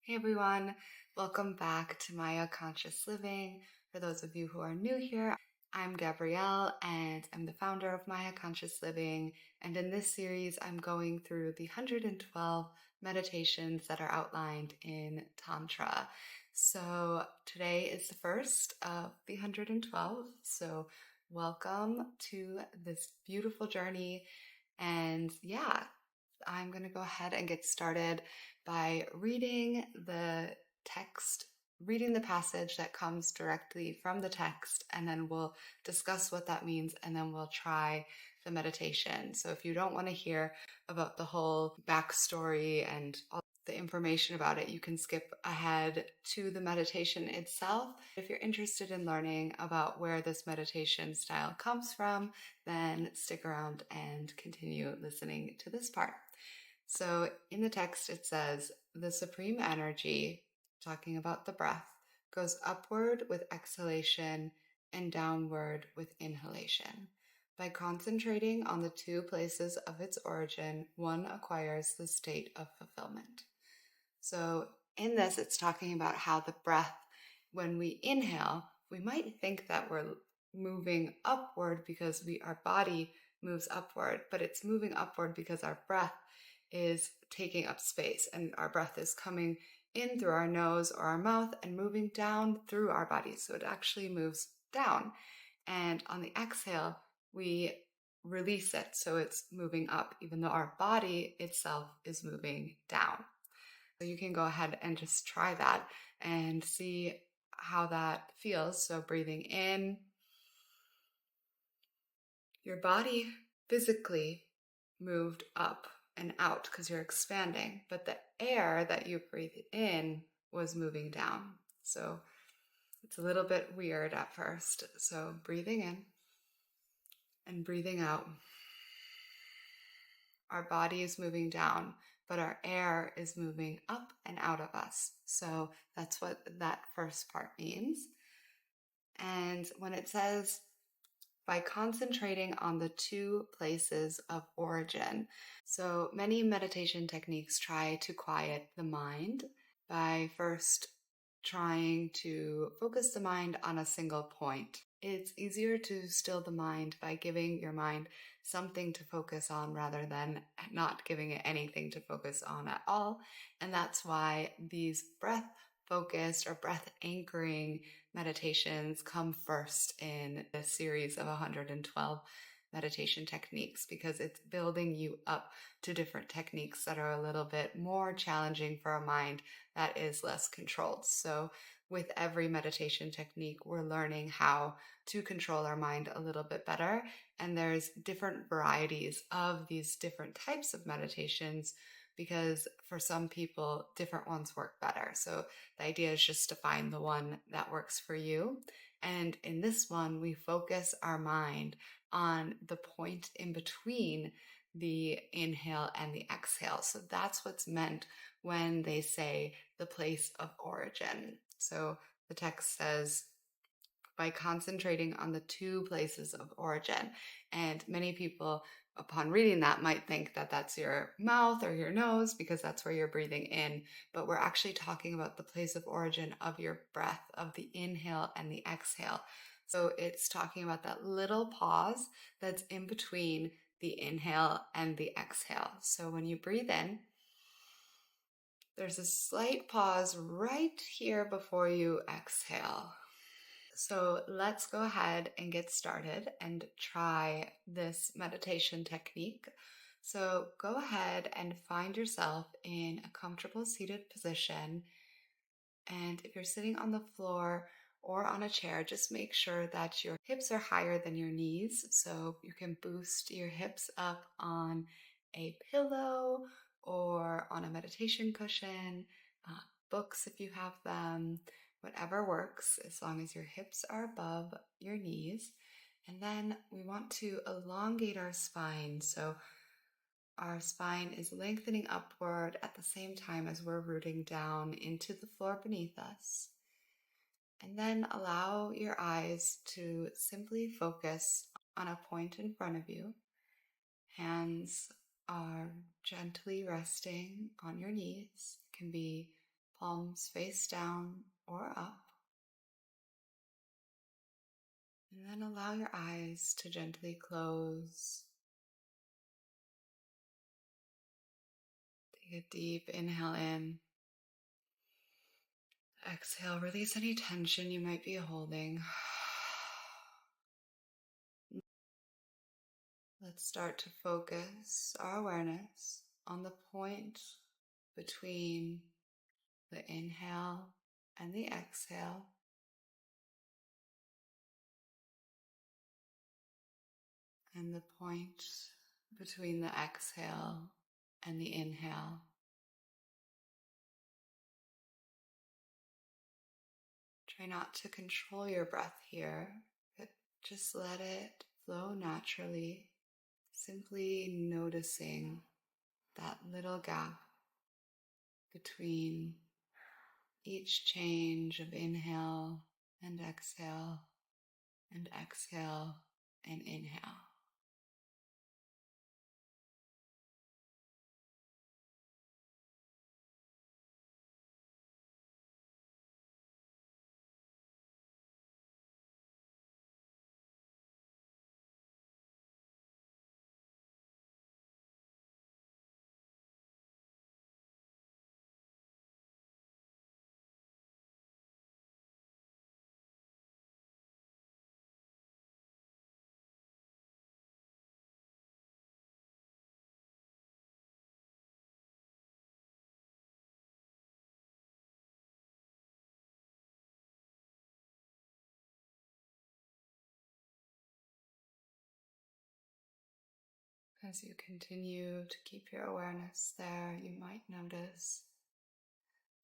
Hey everyone, welcome back to Maia Conscious Living. For those of you who are new here, I'm Gabrielle and I'm the founder of Maia Conscious Living. And in this series, I'm going through the 112 meditations that are outlined in Tantra. So today is the first of the 112. So welcome to this beautiful journey. And yeah, I'm going to go ahead and get started by reading the text, reading the passage that comes directly from the text, and then we'll discuss what that means, and then we'll try the meditation. So if you don't want to hear about the whole backstory and all the information about it, you can skip ahead to the meditation itself. If you're interested in learning about where this meditation style comes from, then stick around and continue listening to this part. So in the text, it says, the supreme energy, talking about the breath, goes upward with exhalation and downward with inhalation. By concentrating on the two places of its origin, one acquires the state of fulfillment. So in this, it's talking about how the breath, when we inhale, we might think that we're moving upward because our body moves upward, but it's moving upward because our breath is taking up space and our breath is coming in through our nose or our mouth and moving down through our body. So it actually moves down. And on the exhale, we release it. So it's moving up, even though our body itself is moving down. So you can go ahead and just try that and see how that feels. So breathing in, your body physically moved up and out because you're expanding, but the air that you breathe in was moving down. So it's a little bit weird at first. So breathing in and breathing out. Our body is moving down, but our air is moving up and out of us. So that's what that first part means. And when it says, by concentrating on the two places of origin. So many meditation techniques try to quiet the mind by first trying to focus the mind on a single point. It's easier to still the mind by giving your mind something to focus on rather than not giving it anything to focus on at all. And that's why these breath-focused or breath anchoring meditations come first in this series of 112 meditation techniques, because it's building you up to different techniques that are a little bit more challenging for a mind that is less controlled. So with every meditation technique, we're learning how to control our mind a little bit better. And there's different varieties of these different types of meditations, because for some people, different ones work better. So the idea is just to find the one that works for you. And in this one, we focus our mind on the point in between the inhale and the exhale. So that's what's meant when they say the place of origin. So the text says, by concentrating on the two places of origin. And many people, upon reading that, might think that that's your mouth or your nose because that's where you're breathing in. But we're actually talking about the place of origin of your breath, of the inhale and the exhale. So it's talking about that little pause that's in between the inhale and the exhale. So when you breathe in, there's a slight pause right here before you exhale. So let's go ahead and get started and try this meditation technique. So go ahead and find yourself in a comfortable seated position. And if you're sitting on the floor or on a chair, just make sure that your hips are higher than your knees. So you can boost your hips up on a pillow or on a meditation cushion, books if you have them. Whatever works, as long as your hips are above your knees. And then we want to elongate our spine. So our spine is lengthening upward at the same time as we're rooting down into the floor beneath us. And then allow your eyes to simply focus on a point in front of you. Hands are gently resting on your knees. It can be palms face down or up. And then allow your eyes to gently close. Take a deep inhale in. Exhale, release any tension you might be holding. Let's start to focus our awareness on the point between the inhale and the exhale. And the point between the exhale and the inhale. Try not to control your breath here, but just let it flow naturally, simply noticing that little gap between each change of inhale and exhale and inhale. As you continue to keep your awareness there, you might notice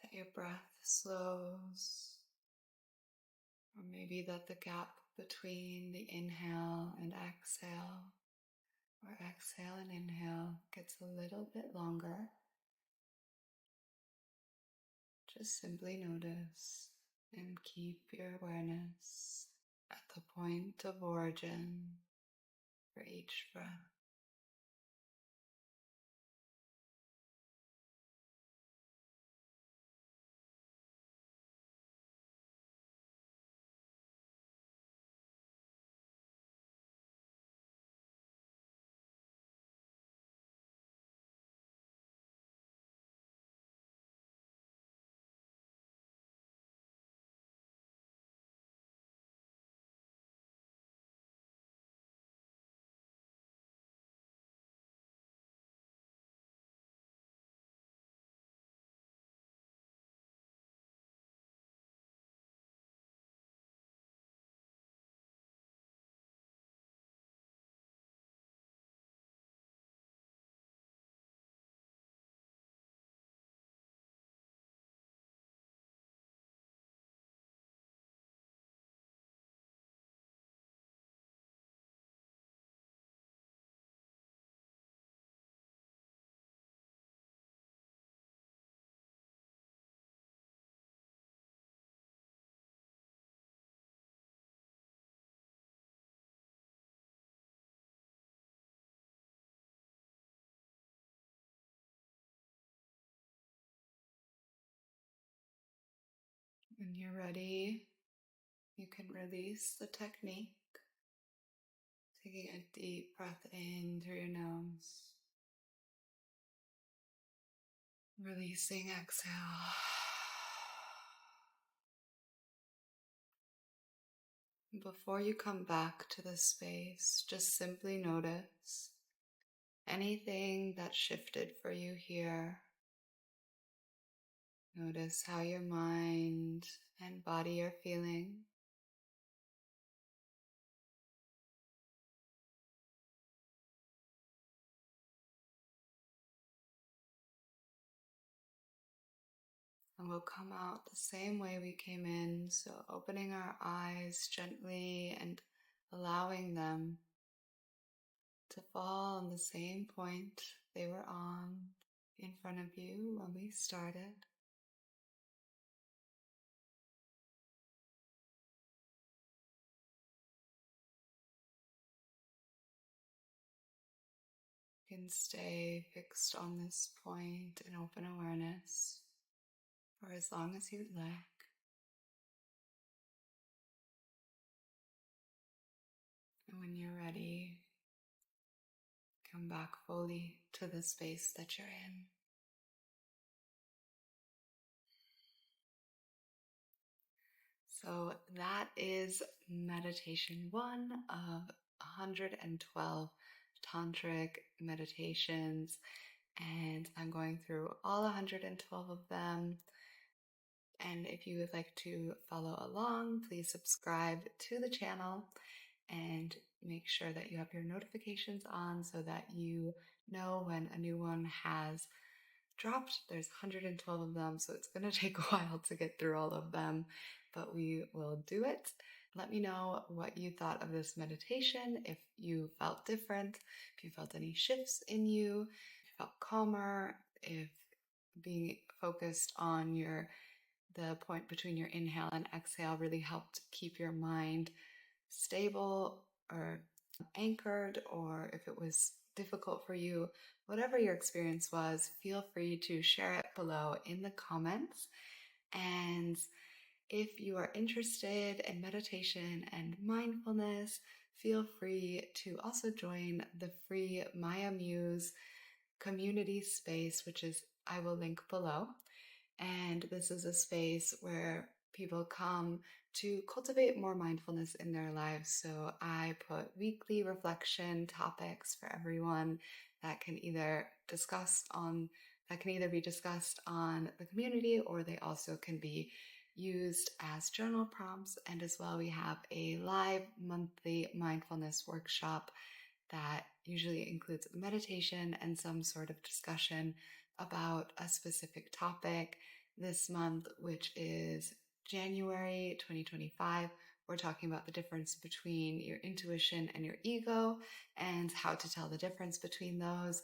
that your breath slows, or maybe that the gap between the inhale and exhale, or exhale and inhale, gets a little bit longer. Just simply notice and keep your awareness at the point of origin for each breath. When you're ready, you can release the technique, taking a deep breath in through your nose, releasing exhale. Before you come back to the space, just simply notice anything that shifted for you here. Notice how your mind and body are feeling. And we'll come out the same way we came in, so opening our eyes gently and allowing them to fall on the same point they were on in front of you when we started. You can stay fixed on this point in open awareness. for as long as you'd like. And when you're ready, come back fully to the space that you're in. So that is meditation 1 of 112 tantric meditations. And I'm going through all 112 of them. And if you would like to follow along, please subscribe to the channel and make sure that you have your notifications on so that you know when a new one has dropped. There's 112 of them, so it's going to take a while to get through all of them, but we will do it. Let me know what you thought of this meditation, if you felt different, if you felt any shifts in you, if you felt calmer, if being focused on the point between your inhale and exhale really helped keep your mind stable or anchored, or if it was difficult for you. Whatever your experience was, feel free to share it below in the comments. And if you are interested in meditation and mindfulness, feel free to also join the free Maia Muse community space, which is I will link below. And this is a space where people come to cultivate more mindfulness in their lives. So I put weekly reflection topics for everyone that can either be discussed on the community, or they also can be used as journal prompts. And as well, we have a live monthly mindfulness workshop that usually includes meditation and some sort of discussion about a specific topic. This month, which is January 2025, we're talking about the difference between your intuition and your ego and how to tell the difference between those.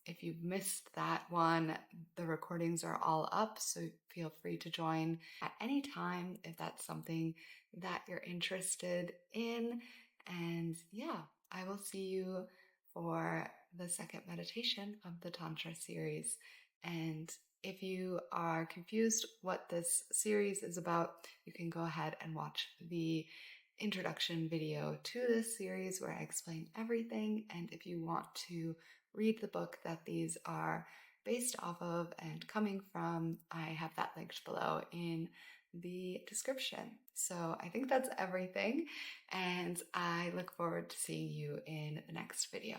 If you've missed that one, the recordings are all up, so feel free to join at any time if that's something that you're interested in. And yeah, I will see you for the second meditation of the Tantra series. And if you are confused what this series is about, you can go ahead and watch the introduction video to this series where I explain everything. And if you want to read the book that these are based off of and coming from, I have that linked below in the description. So I think that's everything, and I look forward to seeing you in the next video.